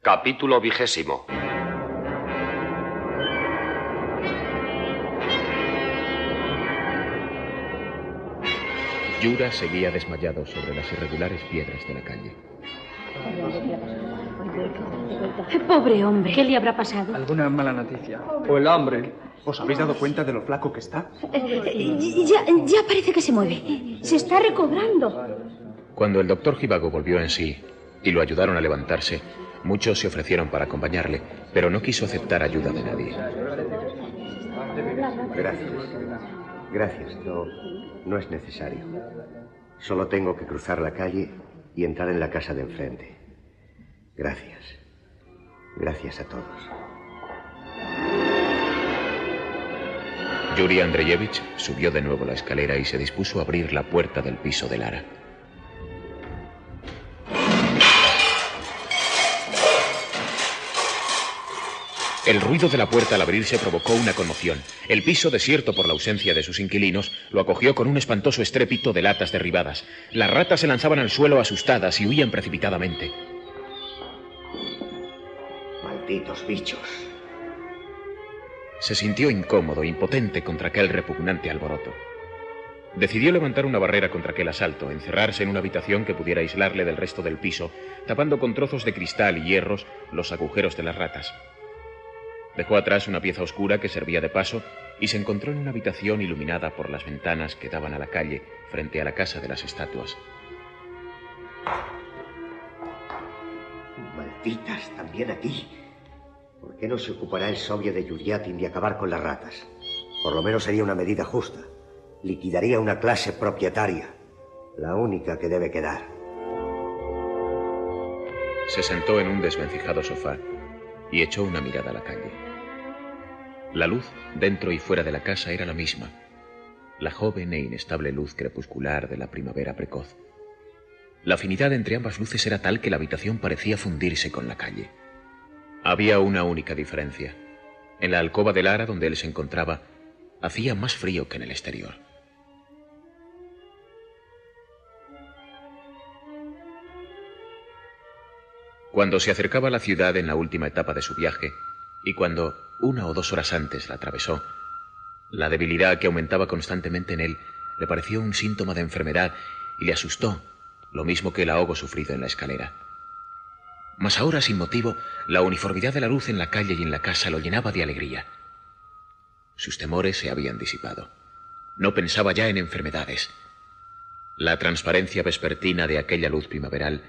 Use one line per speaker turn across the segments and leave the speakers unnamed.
Capítulo 20.
Yura seguía desmayado sobre las irregulares piedras de la calle.
Pobre hombre, ¿qué le habrá pasado?
¿Alguna mala noticia? ¿O el hambre? ¿Os habéis dado cuenta de lo flaco que está?
Ya parece que se mueve. Se está recobrando.
Cuando el doctor Jivago volvió en sí y lo ayudaron a levantarse, muchos se ofrecieron para acompañarle, pero no quiso aceptar ayuda de nadie.
Gracias. No es necesario. Solo tengo que cruzar la calle y entrar en la casa de enfrente. Gracias. Gracias a todos.
Yuri Andreyevich subió de nuevo la escalera y se dispuso a abrir la puerta del piso de Lara. El ruido de la puerta al abrirse provocó una conmoción. El piso, desierto por la ausencia de sus inquilinos, lo acogió con un espantoso estrépito de latas derribadas. Las ratas se lanzaban al suelo asustadas y huían precipitadamente.
Malditos bichos.
Se sintió incómodo e impotente contra aquel repugnante alboroto. Decidió levantar una barrera contra aquel asalto, encerrarse en una habitación que pudiera aislarle del resto del piso, tapando con trozos de cristal y hierros los agujeros de las ratas. Dejó atrás una pieza oscura que servía de paso y se encontró en una habitación iluminada por las ventanas que daban a la calle frente a la casa de las estatuas.
Malditas, también aquí. ¿Por qué no se ocupará el Soviet de Yuriatin de acabar con las ratas? Por lo menos sería una medida justa. Liquidaría una clase propietaria, la única que debe quedar.
Se sentó en un desvencijado sofá y echó una mirada a la calle. La luz, dentro y fuera de la casa, era la misma, la joven e inestable luz crepuscular de la primavera precoz. La afinidad entre ambas luces era tal que la habitación parecía fundirse con la calle. Había una única diferencia. En la alcoba de Lara, donde él se encontraba, hacía más frío que en el exterior. Cuando se acercaba a la ciudad en la última etapa de su viaje, y cuando 1 o 2 horas antes la atravesó, la debilidad que aumentaba constantemente en él le pareció un síntoma de enfermedad y le asustó, lo mismo que el ahogo sufrido en la escalera. Mas ahora, sin motivo, la uniformidad de la luz en la calle y en la casa lo llenaba de alegría. Sus temores se habían disipado. No pensaba ya en enfermedades. La transparencia vespertina de aquella luz primaveral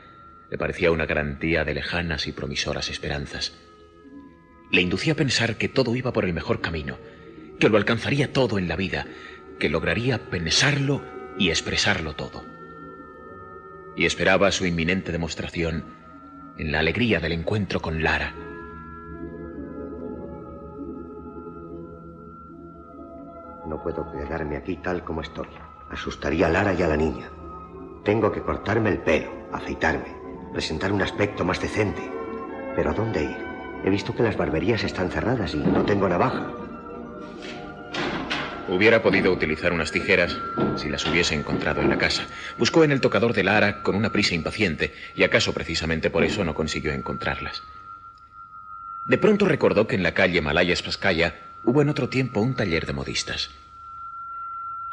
le parecía una garantía de lejanas y promisoras esperanzas. Le inducía a pensar que todo iba por el mejor camino, que lo alcanzaría todo en la vida, que lograría pensarlo y expresarlo todo. Y esperaba su inminente demostración en la alegría del encuentro con Lara.
No puedo quedarme aquí tal como estoy. Asustaría a Lara y a la niña. Tengo que cortarme el pelo, afeitarme, presentar un aspecto más decente. ¿Pero a dónde ir? He visto que las barberías están cerradas y no tengo navaja.
Hubiera podido utilizar unas tijeras si las hubiese encontrado en la casa. Buscó en el tocador de Lara con una prisa impaciente y acaso precisamente por eso no consiguió encontrarlas. De pronto recordó que en la calle Malaya Spasskaya hubo en otro tiempo un taller de modistas.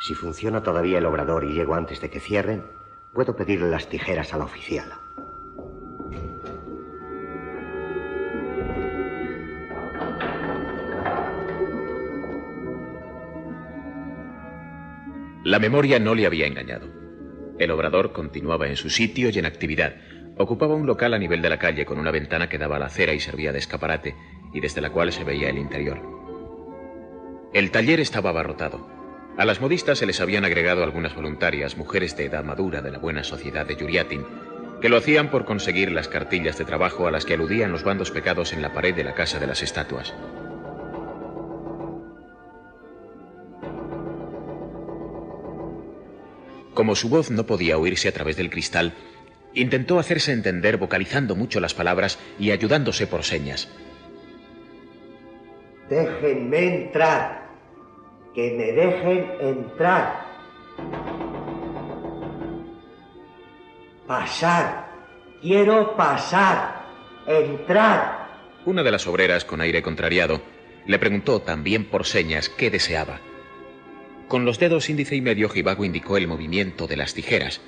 Si funciona todavía el obrador y llego antes de que cierren, puedo pedirle las tijeras a la oficiala.
La memoria no le había engañado. El obrador continuaba en su sitio y en actividad. Ocupaba un local a nivel de la calle con una ventana que daba a la acera y servía de escaparate, y desde la cual se veía el interior. El taller estaba abarrotado. A las modistas se les habían agregado algunas voluntarias, mujeres de edad madura de la buena sociedad de Yuriatin, que lo hacían por conseguir las cartillas de trabajo a las que aludían los bandos pegados en la pared de la casa de las estatuas. Como su voz no podía oírse a través del cristal, intentó hacerse entender vocalizando mucho las palabras y ayudándose por señas.
Déjenme entrar. Que me dejen entrar. Pasar. Quiero pasar. Entrar.
Una de las obreras, con aire contrariado, le preguntó también por señas qué deseaba. Con los dedos índice y medio, Jivago indicó el movimiento de las tijeras,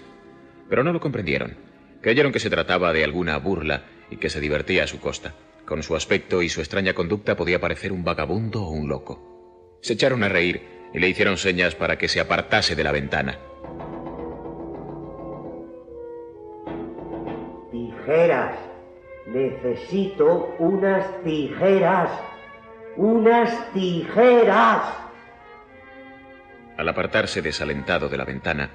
pero no lo comprendieron. Creyeron que se trataba de alguna burla y que se divertía a su costa. Con su aspecto y su extraña conducta podía parecer un vagabundo o un loco. Se echaron a reír y le hicieron señas para que se apartase de la ventana.
Tijeras. Necesito unas tijeras. ¡Unas tijeras!
Al apartarse desalentado de la ventana,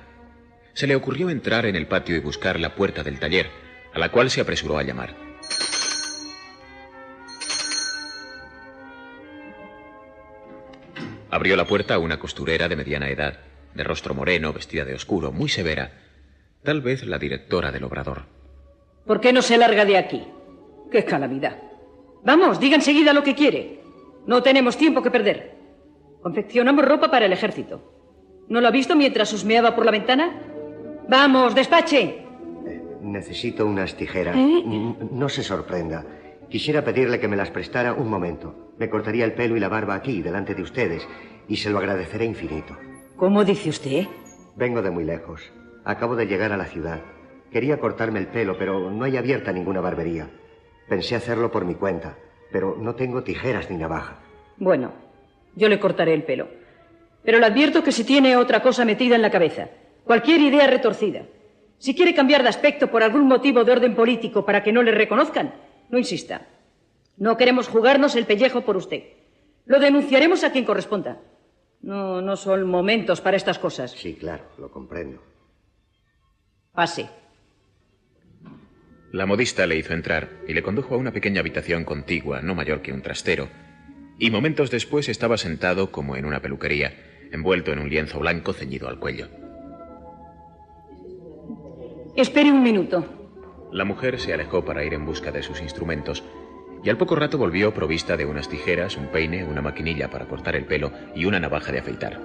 se le ocurrió entrar en el patio y buscar la puerta del taller, a la cual se apresuró a llamar. Abrió la puerta a una costurera de mediana edad, de rostro moreno, vestida de oscuro, muy severa, tal vez la directora del obrador.
¿Por qué no se larga de aquí? ¡Qué calamidad! Vamos, diga enseguida lo que quiere. No tenemos tiempo que perder. Confeccionamos ropa para el ejército. ¿No lo ha visto mientras husmeaba por la ventana? ¡Vamos, despache!
Necesito unas tijeras. No se sorprenda. Quisiera pedirle que me las prestara un momento. Me cortaría el pelo y la barba aquí, delante de ustedes, y se lo agradeceré infinito.
¿Cómo dice usted?
Vengo de muy lejos. Acabo de llegar a la ciudad. Quería cortarme el pelo, pero no hay abierta ninguna barbería. Pensé hacerlo por mi cuenta, pero no tengo tijeras ni navaja.
Bueno, yo le cortaré el pelo. Pero le advierto que si tiene otra cosa metida en la cabeza, cualquier idea retorcida, si quiere cambiar de aspecto por algún motivo de orden político para que no le reconozcan, no insista. No queremos jugarnos el pellejo por usted. Lo denunciaremos a quien corresponda. No son momentos para estas cosas.
Sí, claro, lo comprendo.
Pase.
La modista le hizo entrar y le condujo a una pequeña habitación contigua, no mayor que un trastero, y momentos después estaba sentado como en una peluquería, envuelto en un lienzo blanco ceñido al cuello.
Espere un minuto.
La mujer se alejó para ir en busca de sus instrumentos, y al poco rato volvió provista de unas tijeras, un peine, una maquinilla para cortar el pelo y una navaja de afeitar.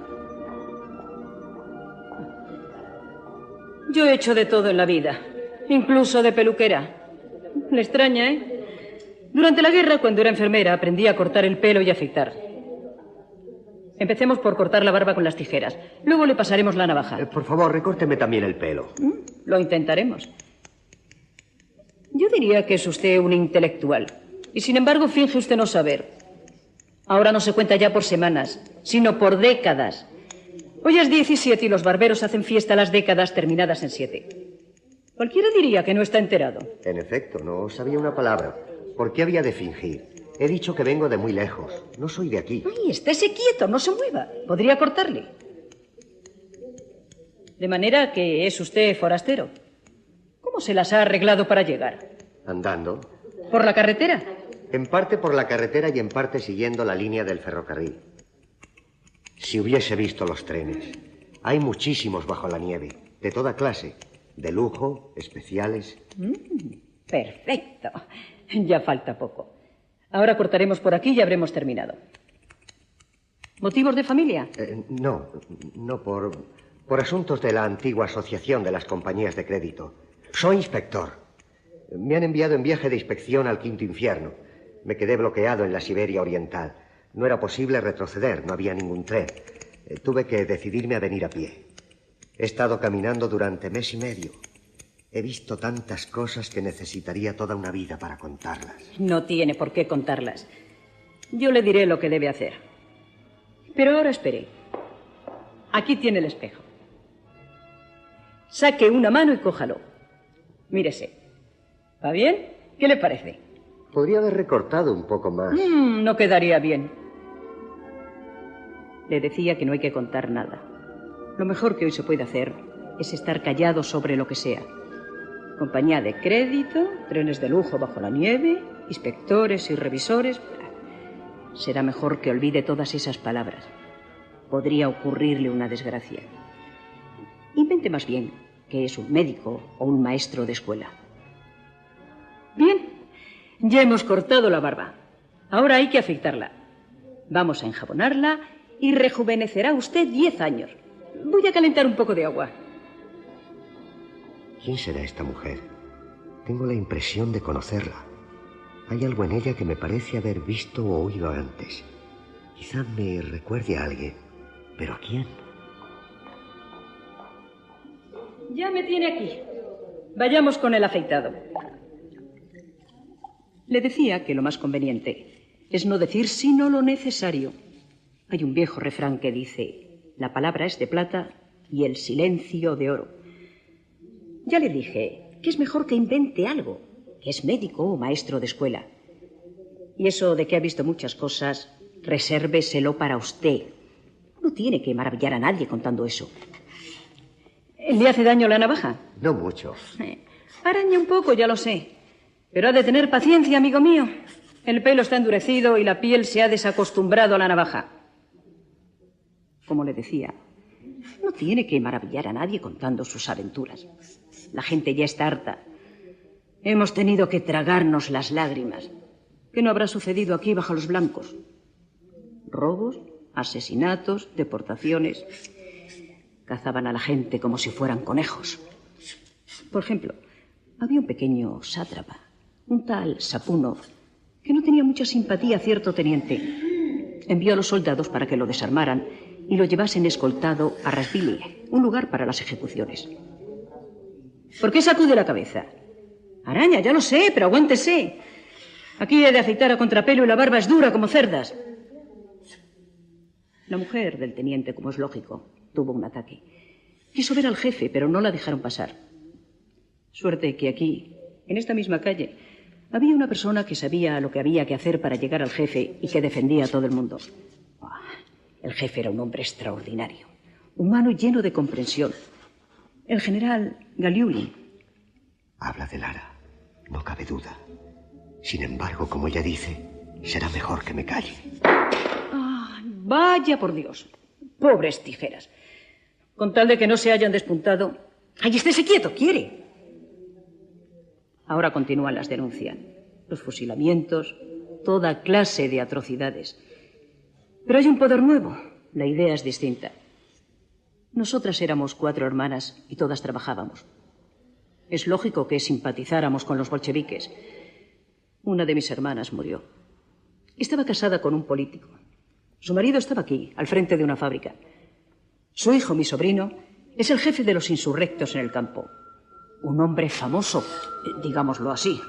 Yo he hecho de todo en la vida, incluso de peluquera. Le extraña, ¿eh? Durante la guerra, cuando era enfermera, aprendí a cortar el pelo y a afeitar. Empecemos por cortar la barba con las tijeras. Luego le pasaremos la navaja.
Por favor, recórteme también el pelo.
Lo intentaremos. Yo diría que es usted un intelectual. Y sin embargo, finge usted no saber. Ahora no se cuenta ya por semanas, sino por décadas. Hoy es 17 y los barberos hacen fiesta a las décadas terminadas en 7. Cualquiera diría que no está enterado.
En efecto, no sabía una palabra. ¿Por qué había de fingir? He dicho que vengo de muy lejos. No soy de aquí.
Ay, estése quieto, no se mueva. Podría cortarle. De manera que es usted forastero. ¿Cómo se las ha arreglado para llegar?
¿Andando?
¿Por la carretera?
En parte por la carretera y en parte siguiendo la línea del ferrocarril. Si hubiese visto los trenes. Hay muchísimos bajo la nieve, de toda clase. De lujo, especiales.
Perfecto. Ya falta poco. Ahora cortaremos por aquí y habremos terminado. ¿Motivos de familia?
No, por asuntos de la antigua asociación de las compañías de crédito. Soy inspector. Me han enviado en viaje de inspección al quinto infierno. Me quedé bloqueado en la Siberia Oriental. No era posible retroceder, no había ningún tren. Tuve que decidirme a venir a pie. He estado caminando durante mes y medio. He visto tantas cosas que necesitaría toda una vida para contarlas.
No tiene por qué contarlas. Yo le diré lo que debe hacer. Pero ahora espere. Aquí tiene el espejo. Saque una mano y cójalo. Mírese. ¿Va bien? ¿Qué le parece?
Podría haber recortado un poco más.
No quedaría bien. Le decía que no hay que contar nada. Lo mejor que hoy se puede hacer es estar callado sobre lo que sea. Compañía de crédito, trenes de lujo bajo la nieve, inspectores y revisores. Será mejor que olvide todas esas palabras. Podría ocurrirle una desgracia. Invente más bien que es un médico o un maestro de escuela. Bien, ya hemos cortado la barba. Ahora hay que afeitarla. Vamos a enjabonarla y rejuvenecerá usted 10 años. Voy a calentar un poco de agua.
¿Quién será esta mujer? Tengo la impresión de conocerla. Hay algo en ella que me parece haber visto o oído antes. Quizá me recuerde a alguien. ¿Pero a quién?
Ya me tiene aquí. Vayamos con el afeitado. Le decía que lo más conveniente es no decir sino lo necesario. Hay un viejo refrán que dice: la palabra es de plata y el silencio de oro. Ya le dije que es mejor que invente algo, que es médico o maestro de escuela. Y eso de que ha visto muchas cosas, resérveselo para usted. No tiene que maravillar a nadie contando eso. ¿Le hace daño la navaja?
No mucho.
Araña un poco, ya lo sé. Pero ha de tener paciencia, amigo mío. El pelo está endurecido y la piel se ha desacostumbrado a la navaja. Como le decía, no tiene que maravillar a nadie contando sus aventuras. La gente ya está harta. Hemos tenido que tragarnos las lágrimas. ¿Qué no habrá sucedido aquí bajo los blancos? Robos, asesinatos, deportaciones. Cazaban a la gente como si fueran conejos. Por ejemplo, había un pequeño sátrapa, un tal Sapunov, que no tenía mucha simpatía a cierto teniente. Envió a los soldados para que lo desarmaran y lo llevasen escoltado a Rasvili, un lugar para las ejecuciones. ¿Por qué sacude la cabeza? Araña, ya lo sé, pero aguántese. Aquí he de afeitar a contrapelo y la barba es dura como cerdas. La mujer del teniente, como es lógico, tuvo un ataque. Quiso ver al jefe, pero no la dejaron pasar. Suerte que aquí, en esta misma calle, había una persona que sabía lo que había que hacer para llegar al jefe y que defendía a todo el mundo. El jefe era un hombre extraordinario, humano y lleno de comprensión. El general Galiulin.
Habla de Lara, no cabe duda. Sin embargo, como ella dice, será mejor que me calle.
Vaya por Dios. Pobres tijeras. Con tal de que no se hayan despuntado. ¡Ay, estése quieto! ¡Quiere! Ahora continúan las denuncias. Los fusilamientos, toda clase de atrocidades. Pero hay un poder nuevo. La idea es distinta. Nosotras éramos 4 hermanas y todas trabajábamos. Es lógico que simpatizáramos con los bolcheviques. Una de mis hermanas murió. Estaba casada con un político. Su marido estaba aquí, al frente de una fábrica. Su hijo, mi sobrino, es el jefe de los insurrectos en el campo. Un hombre famoso, digámoslo así.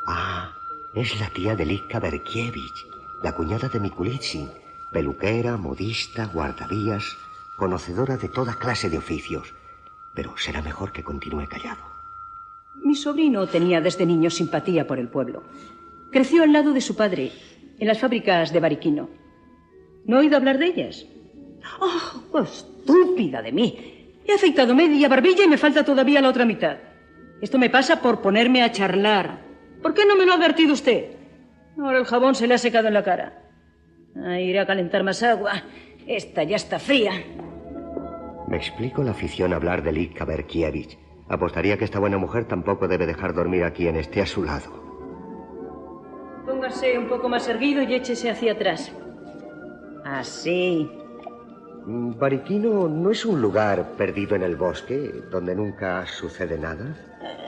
Ah, es la tía de Litka Berkievich, la cuñada de Mikulitsin, peluquera, modista, guardavías, conocedora de toda clase de oficios. Pero será mejor que continúe callado.
Mi sobrino tenía desde niño simpatía por el pueblo. Creció al lado de su padre, en las fábricas de Bariquino. ¿No he oído hablar de ellas? ¡Oh, estúpida de mí! He afeitado media barbilla y me falta todavía la otra mitad. Esto me pasa por ponerme a charlar. ¿Por qué no me lo ha advertido usted? Ahora el jabón se le ha secado en la cara. Iré a calentar más agua. Esta ya está fría.
Me explico la afición a hablar de Litka Berkievich. Apostaría que esta buena mujer tampoco debe dejar dormir a quien esté a su lado.
Póngase un poco más erguido y échese hacia atrás. Así.
¿Bariquino no es un lugar perdido en el bosque, donde nunca sucede nada?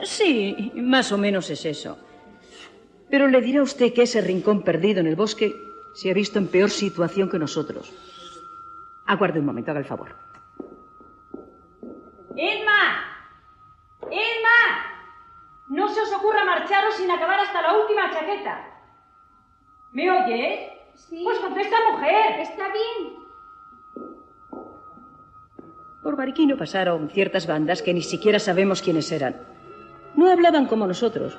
Sí, más o menos es eso. Pero le dirá usted que ese rincón perdido en el bosque se ha visto en peor situación que nosotros. Aguarde un momento, haga el favor. ¡Irma! ¡Irma! No se os ocurra marcharos sin acabar hasta la última chaqueta. ¿Me oye?
Sí.
Pues contesta, mujer.
Está bien.
Por Bariquino pasaron ciertas bandas que ni siquiera sabemos quiénes eran. No hablaban como nosotros.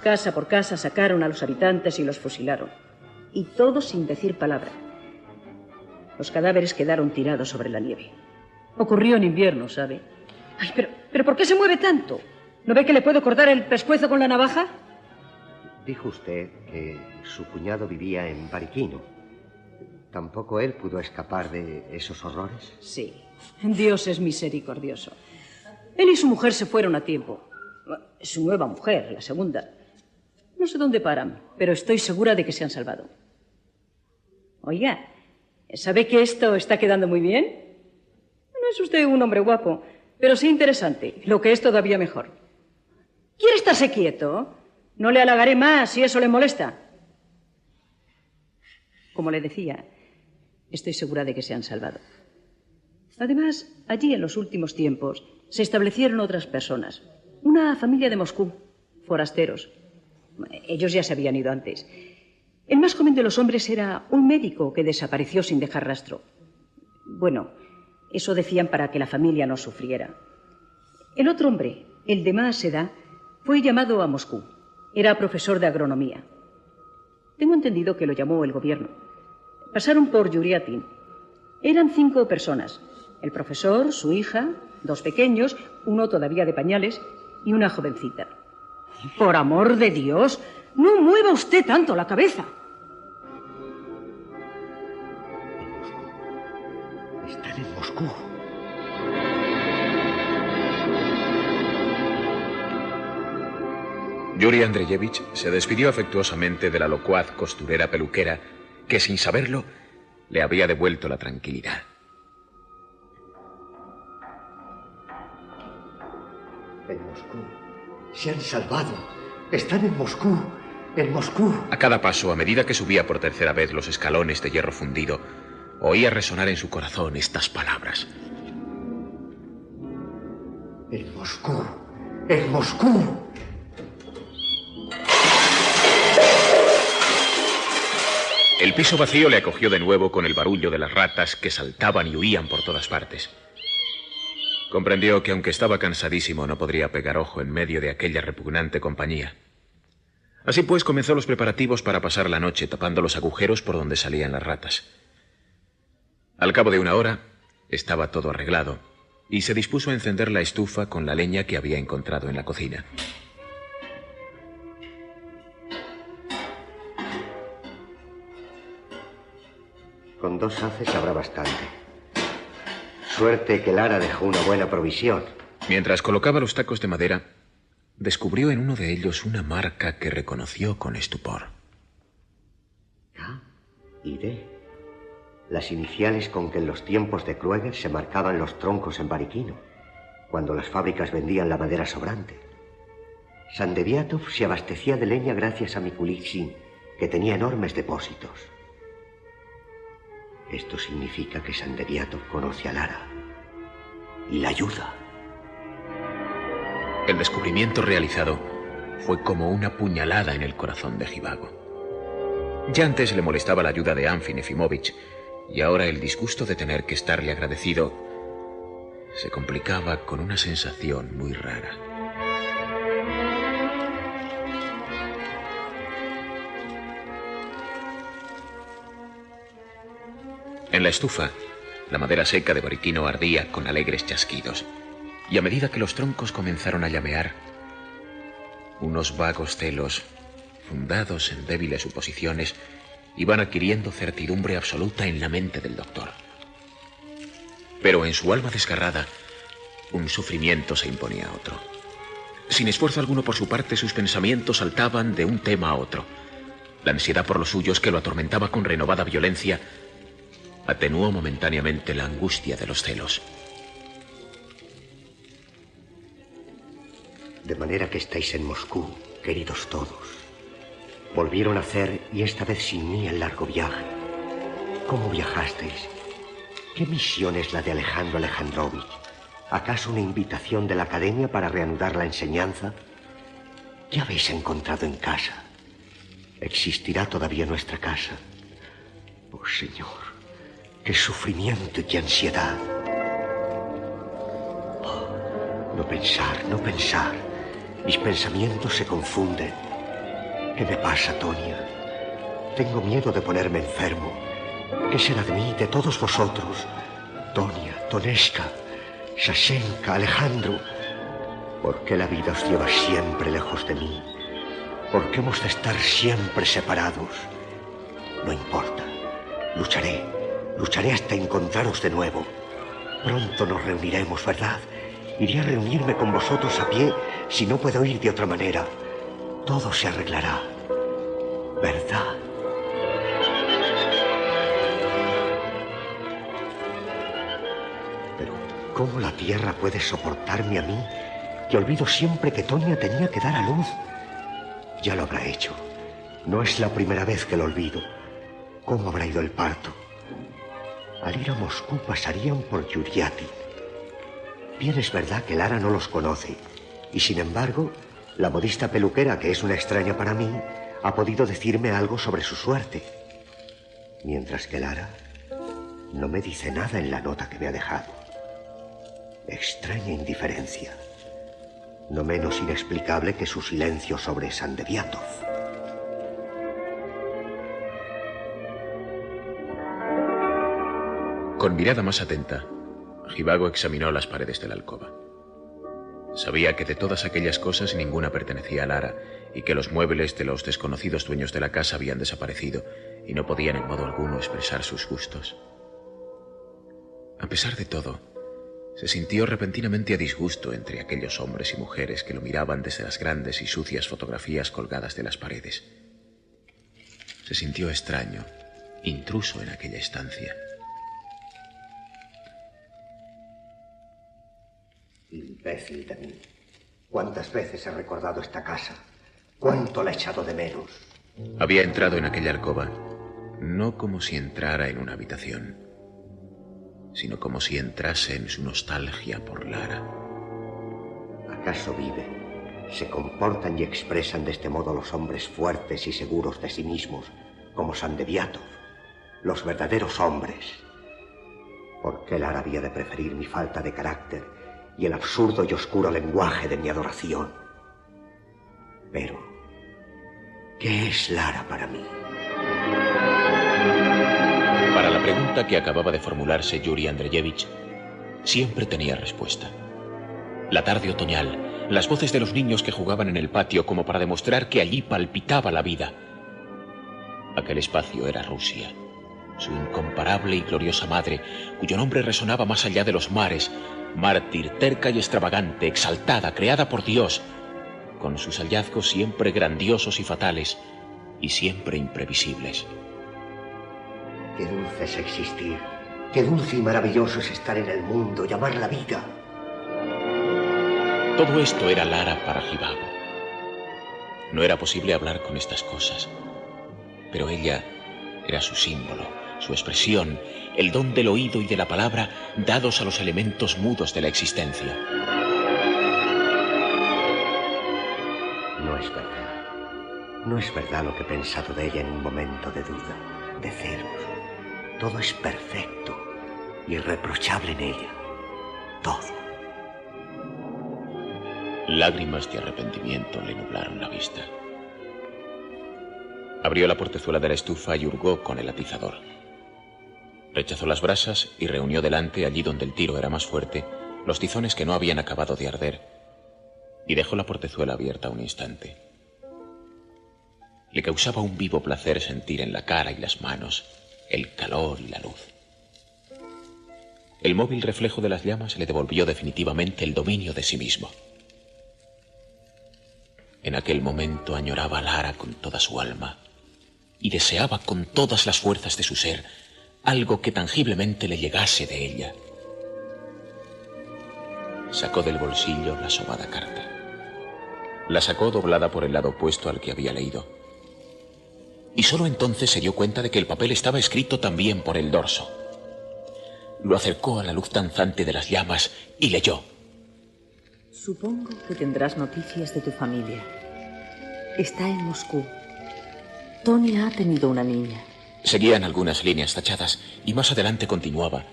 Casa por casa sacaron a los habitantes y los fusilaron. Y todo sin decir palabra. Los cadáveres quedaron tirados sobre la nieve. Ocurrió en invierno, ¿sabe? Ay, pero ¿por qué se mueve tanto? ¿No ve que le puedo cortar el pescuezo con la navaja?
Dijo usted que su cuñado vivía en Bariquino. ¿Tampoco él pudo escapar de esos horrores?
Sí, Dios es misericordioso. Él y su mujer se fueron a tiempo. Su nueva mujer, la segunda. No sé dónde paran, pero estoy segura de que se han salvado. Oiga, ¿sabe que esto está quedando muy bien? No es usted un hombre guapo, pero sí interesante, lo que es todavía mejor. ¿Quiere estarse quieto? No le halagaré más si eso le molesta. Como le decía, estoy segura de que se han salvado. Además, allí en los últimos tiempos se establecieron otras personas. Una familia de Moscú, forasteros. Ellos ya se habían ido antes. El más joven de los hombres era un médico que desapareció sin dejar rastro. Bueno, eso decían para que la familia no sufriera. El otro hombre, el de más edad, fue llamado a Moscú. Era profesor de agronomía. Tengo entendido que lo llamó el gobierno. Pasaron por Yuriatin. Eran 5 personas. El profesor, su hija, 2 pequeños, uno todavía de pañales y una jovencita. Por amor de Dios, no mueva usted tanto la cabeza.
Están en Moscú.
Yuri Andreyevich se despidió afectuosamente de la locuaz costurera peluquera que, sin saberlo, le había devuelto la tranquilidad.
En Moscú. Se han salvado. Están en Moscú. En Moscú.
A cada paso, a medida que subía por tercera vez los escalones de hierro fundido, oía resonar en su corazón estas palabras.
En Moscú. En Moscú.
El piso vacío le acogió de nuevo con el barullo de las ratas que saltaban y huían por todas partes. Comprendió que aunque estaba cansadísimo no podría pegar ojo en medio de aquella repugnante compañía. Así pues comenzó los preparativos para pasar la noche tapando los agujeros por donde salían las ratas. Al cabo de 1 hora estaba todo arreglado y se dispuso a encender la estufa con la leña que había encontrado en la cocina.
Con 2 haces habrá bastante. Suerte que Lara dejó una buena provisión.
Mientras colocaba los tacos de madera, descubrió en uno de ellos una marca que reconoció con estupor.
K y D. Las iniciales con que en los tiempos de Krueger se marcaban los troncos en Bariquino, cuando las fábricas vendían la madera sobrante. Sandeviatov se abastecía de leña gracias a Mikulitsin, que tenía enormes depósitos. Esto significa que Sandeviatov conoce a Lara y la ayuda.
El descubrimiento realizado fue como una puñalada en el corazón de Jivago. Ya antes le molestaba la ayuda de Anfin Efimovich y ahora el disgusto de tener que estarle agradecido se complicaba con una sensación muy rara. En la estufa, la madera seca de Bariquino ardía con alegres chasquidos, y a medida que los troncos comenzaron a llamear, unos vagos celos, fundados en débiles suposiciones, iban adquiriendo certidumbre absoluta en la mente del doctor. Pero en su alma desgarrada, un sufrimiento se imponía a otro. Sin esfuerzo alguno por su parte, sus pensamientos saltaban de un tema a otro. La ansiedad por los suyos, que lo atormentaba con renovada violencia, atenuó momentáneamente la angustia de los celos.
De manera que estáis en Moscú, queridos todos. Volvieron a hacer, y esta vez sin mí, el largo viaje. ¿Cómo viajasteis? ¿Qué misión es la de Alejandro Alejandrovich? ¿Acaso una invitación de la academia para reanudar la enseñanza? ¿Qué habéis encontrado en casa? ¿Existirá todavía nuestra casa? Oh, Señor, qué sufrimiento y qué ansiedad. Oh, no pensar, no pensar. Mis pensamientos se confunden. ¿Qué me pasa, Tonia? Tengo miedo de ponerme enfermo. ¿Qué será de mí, de todos vosotros? Tonia, Toneska, Sashenka, Alejandro. ¿Por qué la vida os lleva siempre lejos de mí? ¿Por qué hemos de estar siempre separados? No importa. Lucharé hasta encontraros de nuevo. Pronto nos reuniremos, ¿verdad? Iré a reunirme con vosotros a pie si no puedo ir de otra manera. Todo se arreglará, ¿verdad? Pero, ¿cómo la tierra puede soportarme a mí, que olvido siempre que Tonia tenía que dar a luz? Ya lo habrá hecho. No es la primera vez que lo olvido. ¿Cómo habrá ido el parto? Al ir a Moscú pasarían por Yuriatin. Bien es verdad que Lara no los conoce. Y sin embargo, la modista peluquera, que es una extraña para mí, ha podido decirme algo sobre su suerte. Mientras que Lara no me dice nada en la nota que me ha dejado. Extraña indiferencia. No menos inexplicable que su silencio sobre Sandeviatov.
Con mirada más atenta, Jivago examinó las paredes de la alcoba. Sabía que de todas aquellas cosas ninguna pertenecía a Lara y que los muebles de los desconocidos dueños de la casa habían desaparecido y no podían en modo alguno expresar sus gustos. A pesar de todo, se sintió repentinamente a disgusto entre aquellos hombres y mujeres que lo miraban desde las grandes y sucias fotografías colgadas de las paredes. Se sintió extraño, intruso en aquella estancia.
Imbécil de mí. ¿Cuántas veces he recordado esta casa? ¿Cuánto la he echado de menos?
Había entrado en aquella alcoba, no como si entrara en una habitación, sino como si entrase en su nostalgia por Lara.
¿Acaso viven? ¿Se comportan y expresan de este modo los hombres fuertes y seguros de sí mismos, como Sandeviatov, los verdaderos hombres? ¿Por qué Lara había de preferir mi falta de carácter y el absurdo y oscuro lenguaje de mi adoración? Pero, ¿qué es Lara para mí?
Para la pregunta que acababa de formularse Yuri Andreyevich, siempre tenía respuesta. La tarde otoñal, las voces de los niños que jugaban en el patio como para demostrar que allí palpitaba la vida. Aquel espacio era Rusia, su incomparable y gloriosa madre, cuyo nombre resonaba más allá de los mares, mártir, terca y extravagante, exaltada, creada por Dios, con sus hallazgos siempre grandiosos y fatales, y siempre imprevisibles.
Qué dulce es existir, qué dulce y maravilloso es estar en el mundo, llamarla vida.
Todo esto era Lara para Jivago. No era posible hablar con estas cosas, pero ella era su símbolo, su expresión, el don del oído y de la palabra dados a los elementos mudos de la existencia.
No es verdad. No es verdad lo que he pensado de ella en un momento de duda, de celos. Todo es perfecto, irreprochable en ella. Todo.
Lágrimas de arrepentimiento le nublaron la vista. Abrió la portezuela de la estufa y hurgó con el atizador. Rechazó las brasas y reunió delante, allí donde el tiro era más fuerte, los tizones que no habían acabado de arder, y dejó la portezuela abierta un instante. Le causaba un vivo placer sentir en la cara y las manos el calor y la luz. El móvil reflejo de las llamas le devolvió definitivamente el dominio de sí mismo. En aquel momento añoraba a Lara con toda su alma y deseaba con todas las fuerzas de su ser algo que tangiblemente le llegase de ella. Sacó del bolsillo la sobada carta. La sacó doblada por el lado opuesto al que había leído. Y solo entonces se dio cuenta de que el papel estaba escrito también por el dorso. Lo acercó a la luz danzante de las llamas y leyó.
Supongo que tendrás noticias de tu familia. Está en Moscú. Tonia ha tenido una niña.
Seguían algunas líneas tachadas y más adelante continuaba.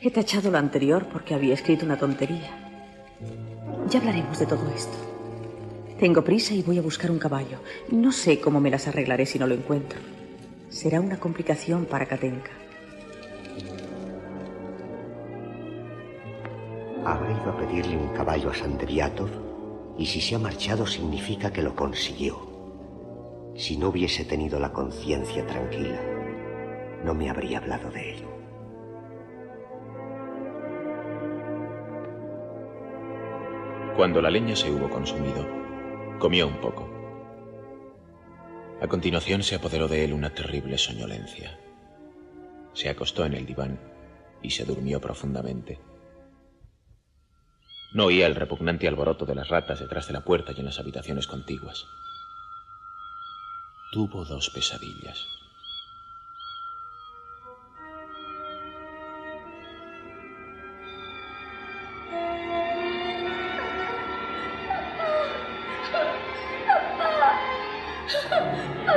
He tachado lo anterior porque había escrito una tontería. Ya hablaremos de todo esto. Tengo prisa y voy a buscar un caballo. No sé cómo me las arreglaré si no lo encuentro. Será una complicación para Katenka.
Habrá ido a pedirle un caballo a Sandeviatov y si se ha marchado significa que lo consiguió. Si no hubiese tenido la conciencia tranquila, no me habría hablado de ello.
Cuando la leña se hubo consumido, comió un poco. A continuación se apoderó de él una terrible soñolencia. Se acostó en el diván y se durmió profundamente. No oía el repugnante alboroto de las ratas detrás de la puerta y en las habitaciones contiguas. tuvo 2 pesadillas.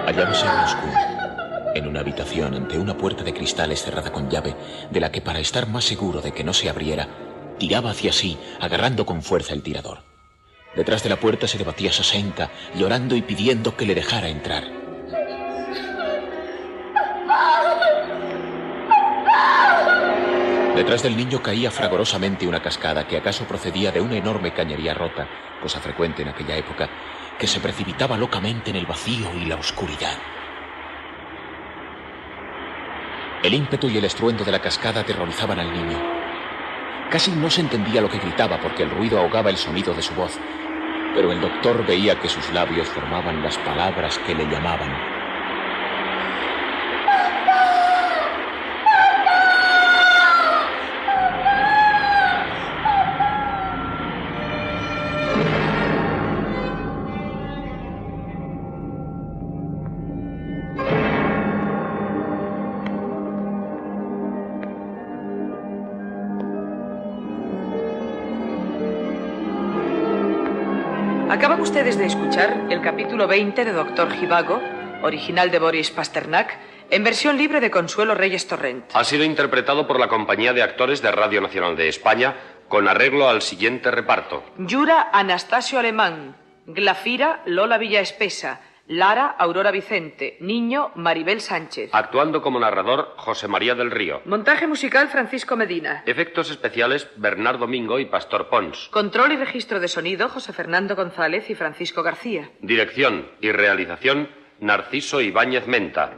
Hallábase en oscuro, en una habitación ante una puerta de cristales cerrada con llave, de la que, para estar más seguro de que no se abriera, tiraba hacia sí, agarrando con fuerza el tirador. Detrás de la puerta se debatía Sasenka, llorando y pidiendo que le dejara entrar. Detrás del niño caía fragorosamente una cascada que acaso procedía de una enorme cañería rota, cosa frecuente en aquella época, que se precipitaba locamente en el vacío y la oscuridad. El ímpetu y el estruendo de la cascada aterrorizaban al niño. Casi no se entendía lo que gritaba porque el ruido ahogaba el sonido de su voz, pero el doctor veía que sus labios formaban las palabras que le llamaban.
Acaban ustedes de escuchar el capítulo 20 de Doctor Zhivago, original de Boris Pasternak, en versión libre de Consuelo Reyes Torrent.
Ha sido interpretado por la Compañía de Actores de Radio Nacional de España, con arreglo al siguiente reparto:
Yura, Anastasio Alemán; Glafira, Lola Villaespesa; Lara, Aurora Vicente; Niño, Maribel Sánchez.
Actuando como narrador, José María del Río.
Montaje musical, Francisco Medina.
Efectos especiales, Bernardo Mingo y Pastor Pons.
Control y registro de sonido, José Fernando González y Francisco García.
Dirección y realización, Narciso Ibáñez Menta.